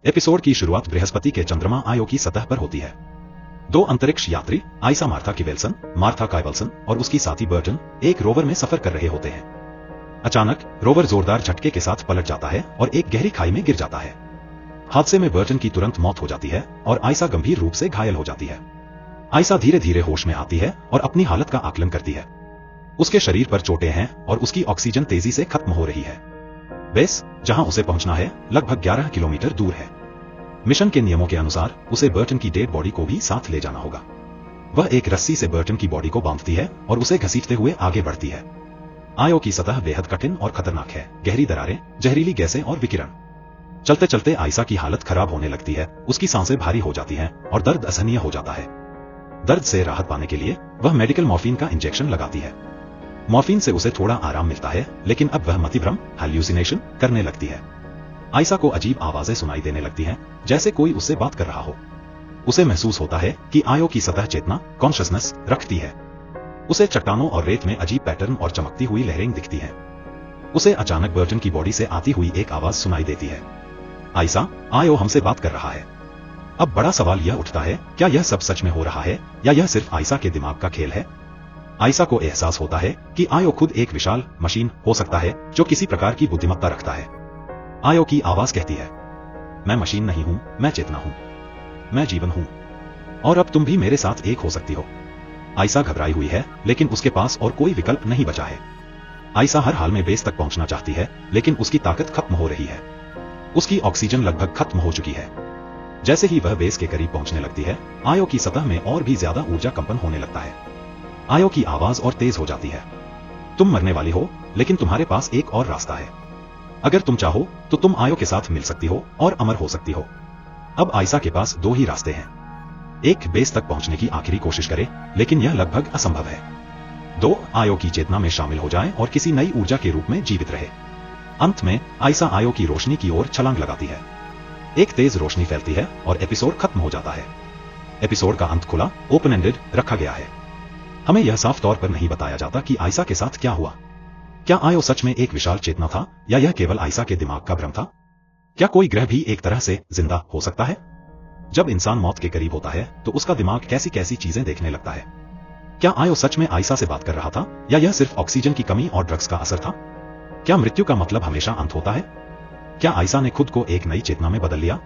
Episode की शुरुआत बृहस्पति के चंद्रमा आयो की सतह पर होती है। दो अंतरिक्ष यात्री आइसा मार्था किवेल्सन, मार्था काइवल्सन और उसकी साथी बर्टन एक रोवर में सफर कर रहे होते हैं। अचानक रोवर जोरदार झटके के साथ पलट जाता है और एक गहरी खाई में गिर जाता है। हादसे में बर्टन की तुरंत मौत हो जाती है और आइसा गंभीर रूप से घायल हो जाती है। आइसा धीरे धीरे होश में आती है और अपनी हालत का आकलन करती है। उसके शरीर पर चोटें हैं और उसकी ऑक्सीजन तेजी से खत्म हो रही है। बेस, जहां उसे पहुंचना है, लगभग 11 किलोमीटर दूर है। मिशन के नियमों के अनुसार उसे बर्टन की डेड बॉडी को भी साथ ले जाना होगा। वह एक रस्सी से बर्टन की बॉडी को बांधती है और उसे घसीटते हुए आगे बढ़ती है। आयो की सतह बेहद कठिन और खतरनाक है। गहरी दरारें, जहरीली गैसें और विकिरण। चलते चलते आइसा की हालत खराब होने लगती है। उसकी सांसें भारी हो जाती हैं और दर्द असहनीय हो जाता है। दर्द से राहत पाने के लिए वह मेडिकल मॉर्फिन का इंजेक्शन लगाती है। मॉर्फिन से उसे थोड़ा आराम मिलता है, लेकिन अब वह मतिभ्रम हैल्यूसिनेशन करने लगती है। आइसा को अजीब आवाजें सुनाई देने लगती हैं, जैसे कोई उससे बात कर रहा हो। उसे महसूस होता है कि आयो की सतह चेतना कॉन्शसनेस रखती है। उसे चट्टानों और रेत में अजीब पैटर्न और चमकती हुई लहरें दिखती हैं। उसे अचानक बर्टन की बॉडी से आती हुई एक आवाज सुनाई देती है, आइसा, आयो हमसे बात कर रहा है। अब बड़ा सवाल यह उठता है, क्या यह सब सच में हो रहा है या यह सिर्फ आइसा के दिमाग का खेल है? आइसा को एहसास होता है कि आयो खुद एक विशाल मशीन हो सकता है जो किसी प्रकार की बुद्धिमत्ता रखता है। आयो की आवाज कहती है, मैं मशीन नहीं हूं, मैं चेतना हूं, मैं जीवन हूं, और अब तुम भी मेरे साथ एक हो सकती हो। आइसा घबराई हुई है, लेकिन उसके पास और कोई विकल्प नहीं बचा है। आइसा हर हाल में बेस तक पहुंचना चाहती है, लेकिन उसकी ताकत खत्म हो रही है। उसकी ऑक्सीजन लगभग खत्म हो चुकी है। जैसे ही वह बेस के करीब पहुंचने लगती है, आयो की सतह में और भी ज्यादा ऊर्जा कंपन होने लगता है। आयो की आवाज और तेज हो जाती है, तुम मरने वाली हो, लेकिन तुम्हारे पास एक और रास्ता है। अगर तुम चाहो तो तुम आयो के साथ मिल सकती हो और अमर हो सकती हो। अब आइसा के पास दो ही रास्ते हैं। एक, बेस तक पहुंचने की आखिरी कोशिश करे, लेकिन यह लगभग असंभव है। दो, आयो की चेतना में शामिल हो जाए और किसी नई ऊर्जा के रूप में जीवित रहे। अंत में आइसा आयो की रोशनी की ओर छलांग लगाती है। एक तेज रोशनी फैलती है और एपिसोड खत्म हो जाता है। एपिसोड का अंत खुला, ओपन एंडेड रखा गया है। हमें यह साफ तौर पर नहीं बताया जाता कि आइसा के साथ क्या हुआ। क्या आयो सच में एक विशाल चेतना था या यह केवल आइसा के दिमाग का भ्रम था? क्या कोई ग्रह भी एक तरह से जिंदा हो सकता है? जब इंसान मौत के करीब होता है तो उसका दिमाग कैसी कैसी चीजें देखने लगता है। क्या आयो सच में आइसा से बात कर रहा था या यह सिर्फ ऑक्सीजन की कमी और ड्रग्स का असर था? क्या मृत्यु का मतलब हमेशा अंत होता है? क्या आइसा ने खुद को एक नई चेतना में बदल लिया?